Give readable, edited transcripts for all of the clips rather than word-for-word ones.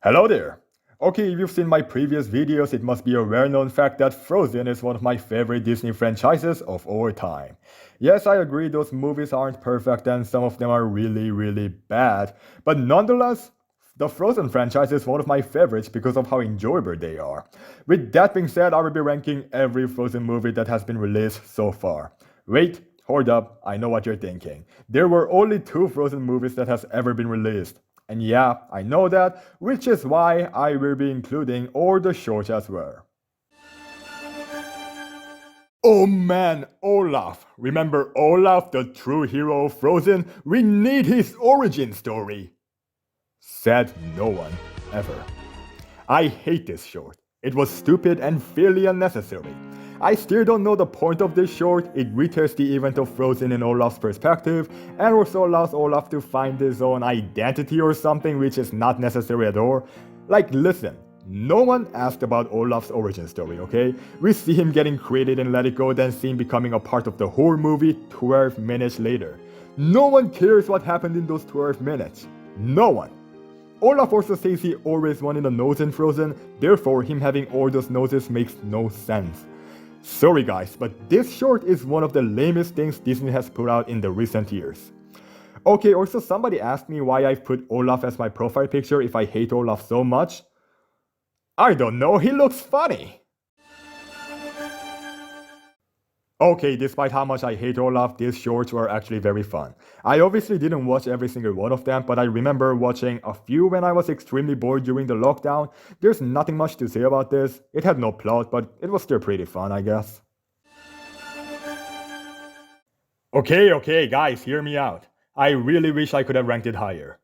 Hello there! Okay, if you've seen my previous videos, it must be a well-known fact that Frozen is one of my favorite Disney franchises of all time. Yes, I agree those movies aren't perfect and some of them are really, really bad, but nonetheless, the Frozen franchise is one of my favorites because of how enjoyable they are. With that being said, I will be ranking every Frozen movie that has been released so far. Wait, hold up, I know what you're thinking. There were only two Frozen movies that has ever been released. And yeah, I know that, which is why I will be including all the shorts as well. Oh man, Olaf! Remember Olaf, the true hero of Frozen? We need his origin story! Said no one, ever. I hate this short. It was stupid and fairly unnecessary. I still don't know the point of this short. It retells the event of Frozen in Olaf's perspective and also allows Olaf to find his own identity or something, which is not necessary at all. Like, listen, no one asked about Olaf's origin story, okay? We see him getting created in Let It Go, then see him becoming a part of the whole movie 12 minutes later. No one cares what happened in those 12 minutes. No one. Olaf also says he always wanted a nose in Frozen, therefore him having all those noses makes no sense. Sorry guys, but this short is one of the lamest things Disney has put out in the recent years. Okay, also somebody asked me why I've put Olaf as my profile picture if I hate Olaf so much. I don't know, he looks funny! Okay, despite how much I hate Olaf, these shorts were actually very fun. I obviously didn't watch every single one of them, but I remember watching a few when I was extremely bored during the lockdown. There's nothing much to say about this. It had no plot, but it was still pretty fun, I guess. Okay, guys, hear me out. I really wish I could have ranked it higher.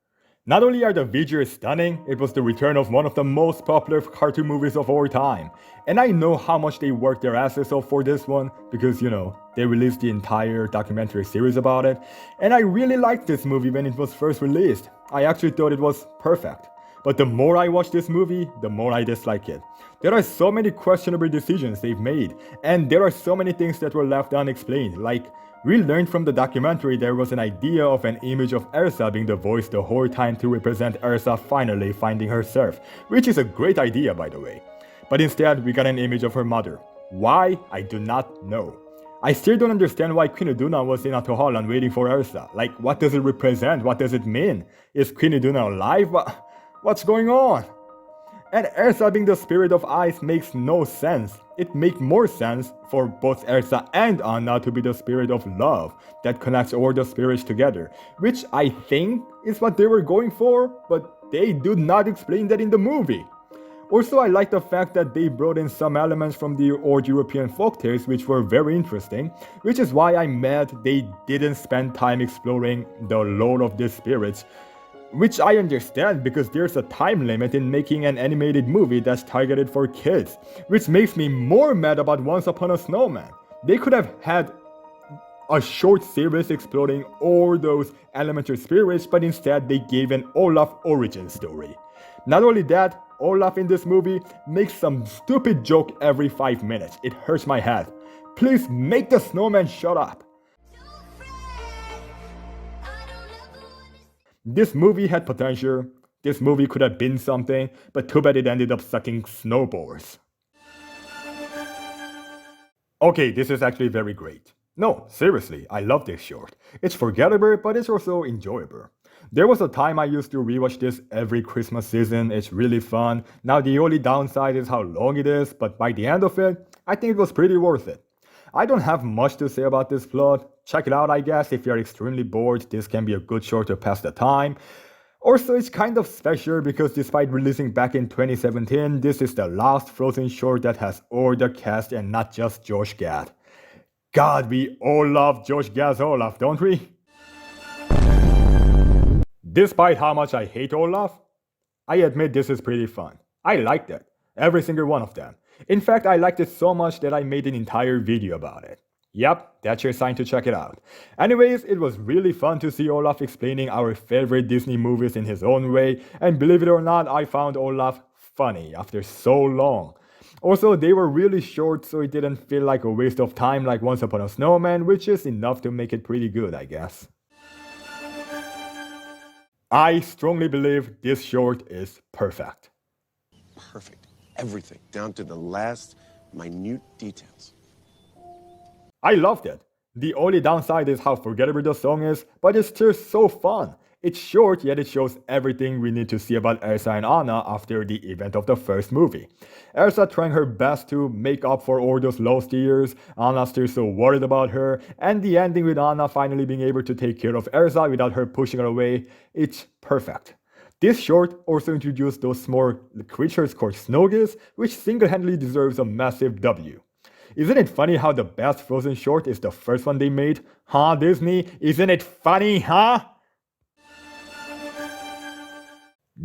Not only are the visuals stunning, it was the return of one of the most popular cartoon movies of all time. And I know how much they worked their asses off for this one, because they released the entire documentary series about it. And I really liked this movie when it was first released. I actually thought it was perfect. But the more I watch this movie, the more I dislike it. There are so many questionable decisions they've made, and there are so many things that were left unexplained, like we learned from the documentary there was an idea of an image of Elsa being the voice the whole time to represent Elsa finally finding herself, which is a great idea by the way. But instead we got an image of her mother. Why? I do not know. I still don't understand why Queen Iduna was in Atohalan waiting for Elsa. Like, what does it represent? What does it mean? Is Queen Iduna alive? What's going on? And Elsa being the spirit of ice makes no sense. It makes more sense for both Elsa and Anna to be the spirit of love that connects all the spirits together, which I think is what they were going for, but they do not explain that in the movie. Also, I like the fact that they brought in some elements from the old European folktales which were very interesting, which is why I'm mad they didn't spend time exploring the lore of these spirits. Which I understand because there's a time limit in making an animated movie that's targeted for kids, which makes me more mad about Once Upon a Snowman. They could have had a short series exploring all those elemental spirits, but instead they gave an Olaf origin story. Not only that, Olaf in this movie makes some stupid joke every 5 minutes. It hurts my head. Please make the snowman shut up. This movie had potential. This movie could have been something, but too bad it ended up sucking snowballs. Okay, this is actually very great. No, seriously, I love this short. It's forgettable, but it's also enjoyable. There was a time I used to rewatch this every Christmas season. It's really fun. Now the only downside is how long it is, but by the end of it, I think it was pretty worth it. I don't have much to say about this plot. Check it out, I guess. If you're extremely bored, this can be a good short to pass the time. Also, it's kind of special because despite releasing back in 2017, this is the last Frozen short that has all the cast and not just Josh Gad. God, we all love Josh Gad's Olaf, don't we? Despite how much I hate Olaf, I admit this is pretty fun. I liked it. Every single one of them. In fact, I liked it so much that I made an entire video about it. Yep, that's your sign to check it out. Anyways, it was really fun to see Olaf explaining our favorite Disney movies in his own way, and believe it or not, I found Olaf funny after so long. Also, they were really short, so it didn't feel like a waste of time like Once Upon a Snowman, which is enough to make it pretty good, I guess. I strongly believe this short is perfect. Perfect. Everything, down to the last minute details. I loved it. The only downside is how forgettable the song is, but it's still so fun. It's short, yet it shows everything we need to see about Elsa and Anna after the event of the first movie. Elsa trying her best to make up for all those lost years, Anna still so worried about her, and the ending with Anna finally being able to take care of Elsa without her pushing her away, it's perfect. This short also introduced those small creatures called Snoggies, which single-handedly deserves a massive W. Isn't it funny how the best Frozen short is the first one they made? Huh, Disney? Isn't it funny, huh?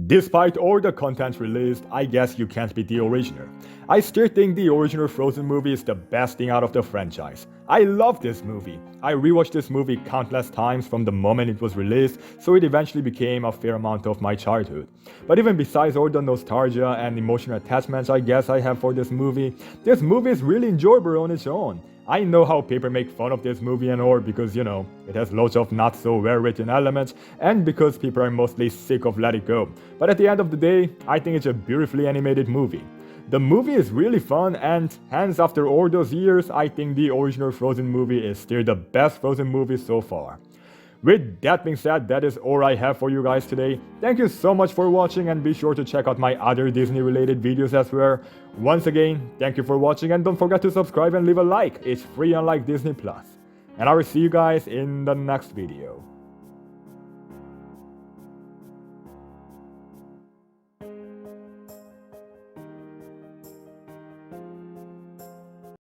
Despite all the content released, I guess you can't beat the original. I still think the original Frozen movie is the best thing out of the franchise. I love this movie. I rewatched this movie countless times from the moment it was released, so it eventually became a fair amount of my childhood. But even besides all the nostalgia and emotional attachments I guess I have for this movie is really enjoyable on its own. I know how people make fun of this movie and all because, you know, it has lots of not so well written elements and because people are mostly sick of Let It Go. But at the end of the day, I think it's a beautifully animated movie. The movie is really fun and hence after all those years, I think the original Frozen movie is still the best Frozen movie so far. With that being said, that is all I have for you guys today. Thank you so much for watching and be sure to check out my other Disney related videos as well. Once again, thank you for watching and don't forget to subscribe and leave a like. It's free unlike Disney+. And I will see you guys in the next video.